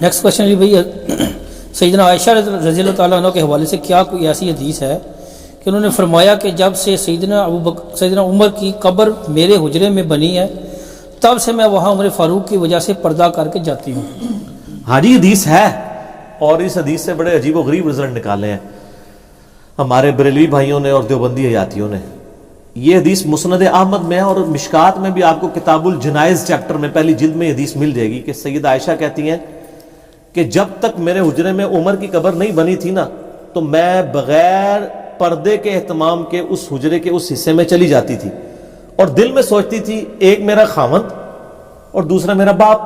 Next question جی بھائی، سیدنا عائشہ رضی اللہ تعالیٰ عنہ کے حوالے سے کیا کوئی ایسی حدیث ہے کہ انہوں نے فرمایا کہ جب سے سیدنا عمر کی قبر میرے حجرے میں بنی ہے تب سے میں وہاں عمر فاروق کی وجہ سے پردہ کر کے جاتی ہوں؟ ہاں جی حدیث ہے، اور اس حدیث سے بڑے عجیب و غریب رزلٹ نکالے ہیں ہمارے بریلوی بھائیوں نے اور دیوبندی حیاتیوں نے۔ یہ حدیث مسند احمد میں ہے، اور مشکات میں بھی آپ کو کتاب الجنائز چیپٹر میں پہلی جلد میں یہ حدیث مل جائے گی کہ سیدہ عائشہ کہتی ہیں کہ جب تک میرے حجرے میں عمر کی قبر نہیں بنی تھی نا تو میں بغیر پردے کے اہتمام کے اس حجرے کے اس حصے میں چلی جاتی تھی، اور دل میں سوچتی تھی ایک میرا خاوند اور دوسرا میرا باپ،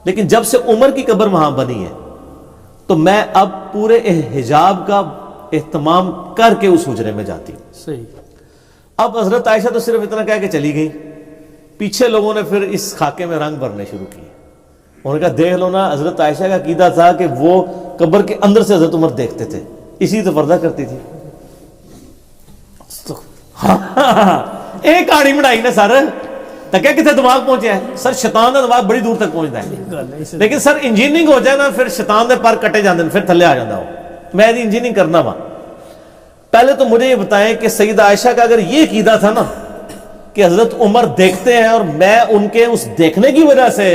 لیکن جب سے عمر کی قبر وہاں بنی ہے تو میں اب پورے حجاب کا اہتمام کر کے اس حجرے میں جاتی ہوں۔ صحیح۔ اب حضرت عائشہ تو صرف اتنا کہہ کے چلی گئی، پیچھے لوگوں نے پھر اس خاکے میں رنگ بھرنے شروع کیے۔ انہوں نے کہا دیکھ لو نا، حضرت عائشہ کا عقیدہ تھا کہ وہ قبر کے اندر سے حضرت عمر دیکھتے تھے، اسی تو پردہ کرتی تھی۔ ایک آڑی مڑائی نے سر تکیا کتنے دماغ پہنچے ہے سر، شیطان کا دماغ بڑی دور تک پہنچتا ہے، لیکن سر انجینئرنگ ہو جائے نا پھر شیطان دے پر کٹے جاندے پھر تھلے آ جاندہ ہو۔ میں انجینئرنگ کرنا وا، پہلے تو مجھے یہ بتائیں کہ سیدہ عائشہ کا اگر یہ عقیدہ تھا نا کہ حضرت عمر دیکھتے ہیں اور میں ان کے اس دیکھنے کی وجہ سے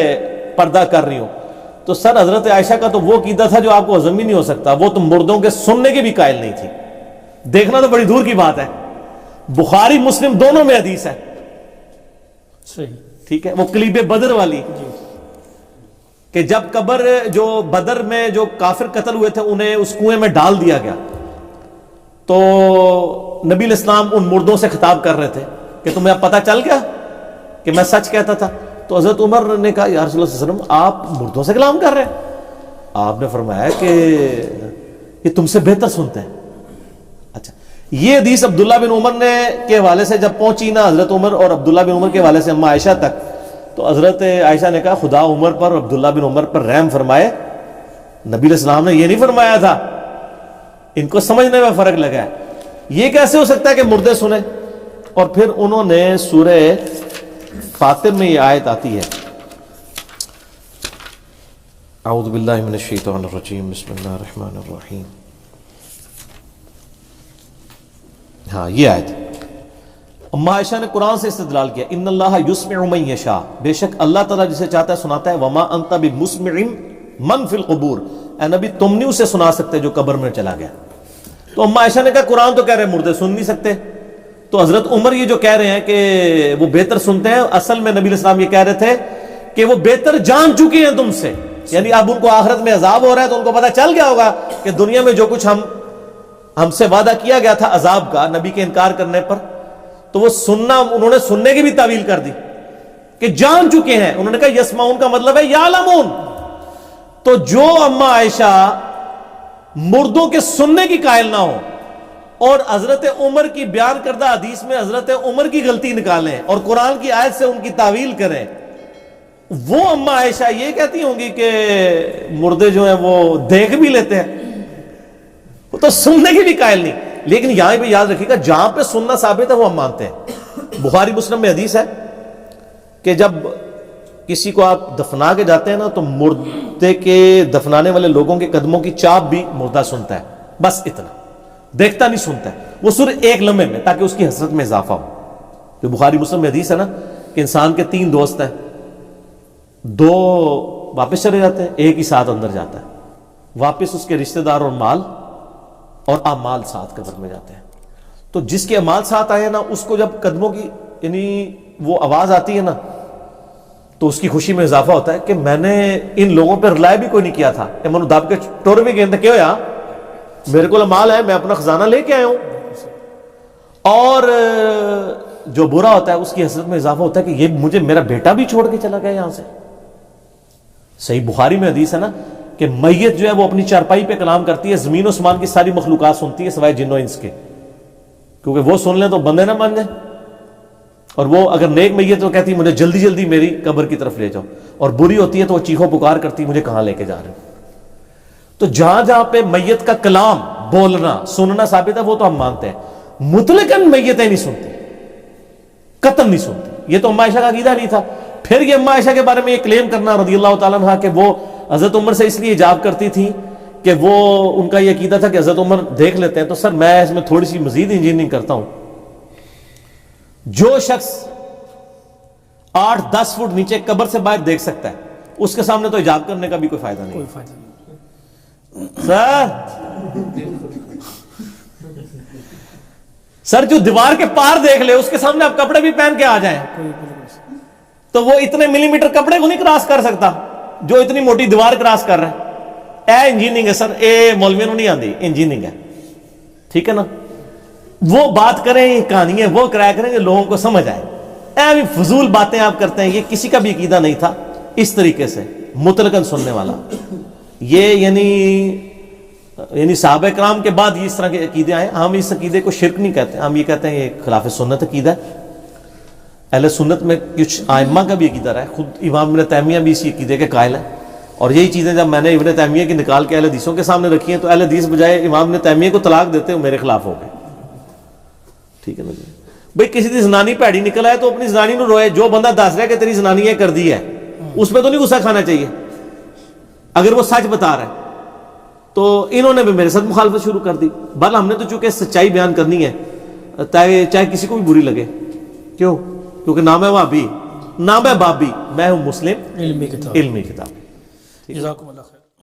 پردہ کر رہی ہوں، تو سر حضرت عائشہ کا تو وہ عقیدہ تھا جو آپ کو ہضم ہی نہیں ہو سکتا، وہ تو مردوں کے سننے کے بھی قائل نہیں تھی، دیکھنا تو بڑی دور کی بات ہے۔ بخاری مسلم دونوں میں حدیث ہے، صحیح، ٹھیک ہے، وہ کلیب بدر والی کہ جب قبر جو بدر میں جو کافر قتل ہوئے تھے انہیں اس کنویں میں ڈال دیا گیا تو نبی الاسلام ان مردوں سے خطاب کر رہے تھے کہ تمہیں اب پتہ چل گیا کہ میں سچ کہتا تھا؟ تو حضرت عمر نے کہا یا رسول اللہ صلی اللہ علیہ وسلم آپ مردوں سے کلام کر رہے ہیں؟ آپ نے فرمایا کہ یہ تم سے بہتر سنتے ہیں۔ اچھا، یہ حدیث عبداللہ بن عمر نے کے حوالے سے جب پہنچی نا حضرت عمر اور عبداللہ بن عمر کے حوالے سے اما عائشہ تک، تو حضرت عائشہ نے کہا خدا عمر پر اور عبداللہ بن عمر پر رحم فرمائے، نبی علیہ السلام نے یہ نہیں فرمایا تھا، ان کو سمجھنے میں فرق لگا ہے۔ یہ کیسے ہو سکتا ہے کہ مردے سنیں؟ اور پھر انہوں نے سورہ فاطر میں یہ آیت آتی ہے، اعوذ باللہ من الشیطان الرجیم بسم اللہ الرحمن الرحیم، ہاں یہ آیت اما عائشہ نے قرآن سے استدلال کیا، ان اللہ یسمع من یشاء، بے شک اللہ تعالیٰ جسے چاہتا ہے سناتا ہے، وما انت بمسمع من فی القبور، اے نبی تم نہیں اسے سنا سکتے جو قبر میں چلا گیا۔ تو اما عائشہ نے کہا قرآن تو کہہ رہے مردے سن نہیں سکتے، تو حضرت عمر یہ جو کہہ رہے ہیں کہ وہ بہتر سنتے ہیں، اصل میں نبی علیہ السلام یہ کہہ رہے تھے کہ وہ بہتر جان چکے ہیں تم سے، یعنی اب ان کو آخرت میں عذاب ہو رہا ہے تو ان کو پتہ چل گیا ہوگا کہ دنیا میں جو کچھ ہم سے وعدہ کیا گیا تھا عذاب کا نبی کے انکار کرنے پر، تو وہ سننا انہوں نے سننے کی بھی تعویل کر دی کہ جان چکے ہیں۔ انہوں نے کہا یسمعون کا مطلب ہے یعلمون، تو جو اما عائشہ مردوں کے سننے کی قائل نہ ہو اور حضرت عمر کی بیان کردہ حدیث میں حضرت عمر کی غلطی نکالیں اور قرآن کی آیت سے ان کی تعویل کریں، وہ اما عائشہ یہ کہتی ہوں گی کہ مردے جو ہیں وہ دیکھ بھی لیتے ہیں، وہ تو سننے کی بھی قائل نہیں۔ لیکن یہاں پہ یاد رکھیے گا جہاں پہ سننا ثابت ہے وہ ہم مانتے ہیں۔ بخاری مسلم میں حدیث ہے کہ جب کسی کو آپ دفنا کے جاتے ہیں نا تو مردے کے دفنانے والے لوگوں کے قدموں کی چاپ بھی مردہ سنتا ہے، بس اتنا، دیکھتا نہیں سنتا ہے، وہ صرف ایک لمحے میں تاکہ اس کی حسرت میں اضافہ ہو۔ جو بخاری مسلم میں حدیث ہے نا کہ انسان کے 3 دوست ہیں، 2 واپس چلے جاتے ہیں، ایک ہی ساتھ اندر جاتا ہے، واپس اس کے رشتہ دار اور مال اور اعمال ساتھ قبر میں جاتے ہیں۔ تو جس کے اعمال ساتھ آئے نا اس کو جب قدموں کی یعنی وہ آواز آتی ہے نا تو اس کی خوشی میں اضافہ ہوتا ہے کہ میں نے ان لوگوں پہ رلائے بھی کوئی نہیں کیا تھا، منو دب کے ٹور بھی گئے تھے، کیا ہوا میرے کو مال ہے، میں اپنا خزانہ لے کے آیا ہوں۔ اور جو برا ہوتا ہے اس کی حسرت میں اضافہ ہوتا ہے کہ یہ مجھے میرا بیٹا بھی چھوڑ کے چلا گیا یہاں سے۔ صحیح بخاری میں حدیث ہے نا کہ میت جو ہے وہ اپنی چارپائی پہ کلام کرتی ہے، زمین و اسمان کی ساری مخلوقات سنتی ہے سوائے جن و انس کے، کیونکہ وہ سن لیں تو بندے نہ مان جائیں، اور وہ اگر نیک میت تو کہتی ہے مجھے جلدی جلدی میری قبر کی طرف لے جاؤ، اور بری ہوتی ہے تو وہ چیخو پکار کرتی ہے مجھے کہاں لے کے جا رہے ہو۔ تو جہاں جہاں پہ میت کا کلام بولنا سننا ثابت ہے وہ تو ہم مانتے ہیں، مطلقاً میتیں نہیں سنتی، قطعاً نہیں سنتی، یہ تو اما عائشہ کا عقیدہ نہیں تھا۔ پھر یہ اما عائشہ کے بارے میں یہ کلیم کرنا رضی اللہ تعالیٰ عنہ کہ وہ حضرت عمر سے اس لیے حجاب کرتی تھیں کہ وہ ان کا یہ عقیدہ تھا کہ حضرت عمر دیکھ لیتے ہیں، تو سر میں اس میں تھوڑی سی مزید انجینئرنگ کرتا ہوں، جو شخص 8-10 فٹ نیچے قبر سے باہر دیکھ سکتا ہے اس کے سامنے تو حجاب کرنے کا بھی کوئی فائدہ نہیں کوئی فائدہ نہیں. سر جو دیوار کے پار دیکھ لے اس کے سامنے آپ کپڑے بھی پہن کے آ جائیں تو وہ اتنے ملی میٹر کپڑے کو نہیں کراس کر سکتا جو اتنی موٹی دیوار کراس کر رہا ہے. اے انجینئرنگ ہے سر، اے مولویوں نہیں آندی، انجینئرنگ ہے، ٹھیک ہے نا. وہ بات کریں، کہانی ہے وہ کرایا کریں کہ لوگوں کو سمجھ آئے. اے بھی فضول باتیں آپ کرتے ہیں، یہ کسی کا بھی عقیدہ نہیں تھا اس طریقے سے مطلقاً سننے والا. یہ یعنی صحابہ کرام کے بعد یہ اس طرح کے عقیدے آئے. ہم اس عقیدے کو شرک نہیں کہتے، ہم یہ کہتے ہیں یہ خلاف سنت عقیدہ ہے. اہل سنت میں کچھ ائمہ کا بھی عقیدہ رہا ہے، خود امام ابن تیمیہ بھی اسی عقیدے کے قائل ہیں. اور یہی چیزیں جب میں نے ابن تیمیہ کی نکال کے اہل حدیثوں کے سامنے رکھی ہیں تو اہل حدیث بجائے امام ابن تیمیہ کو طلاق دیتے ہوئے میرے خلاف ہو گئے. ٹھیک ہے نا جی. بھئی کسی دی زنانی پیڑی نکل آئے تو اپنی زنانی نو روئے. جو بندہ دس رہا ہے کہ تیری زنانی یہ کر دی ہے اس پہ تو نہیں غصہ کھانا چاہیے اگر وہ سچ بتا رہا ہے. تو انہوں نے بھی میرے ساتھ مخالفت شروع کر دی. بہرحال ہم نے تو چونکہ سچائی بیان کرنی ہے چاہے کسی کو بھی بری لگے. کیوں؟ کیونکہ نام ہے وہابی، نام ہے بابی، میں ہوں مسلم علمی کتاب. علمی کتاب. جزاکم اللہ خیر.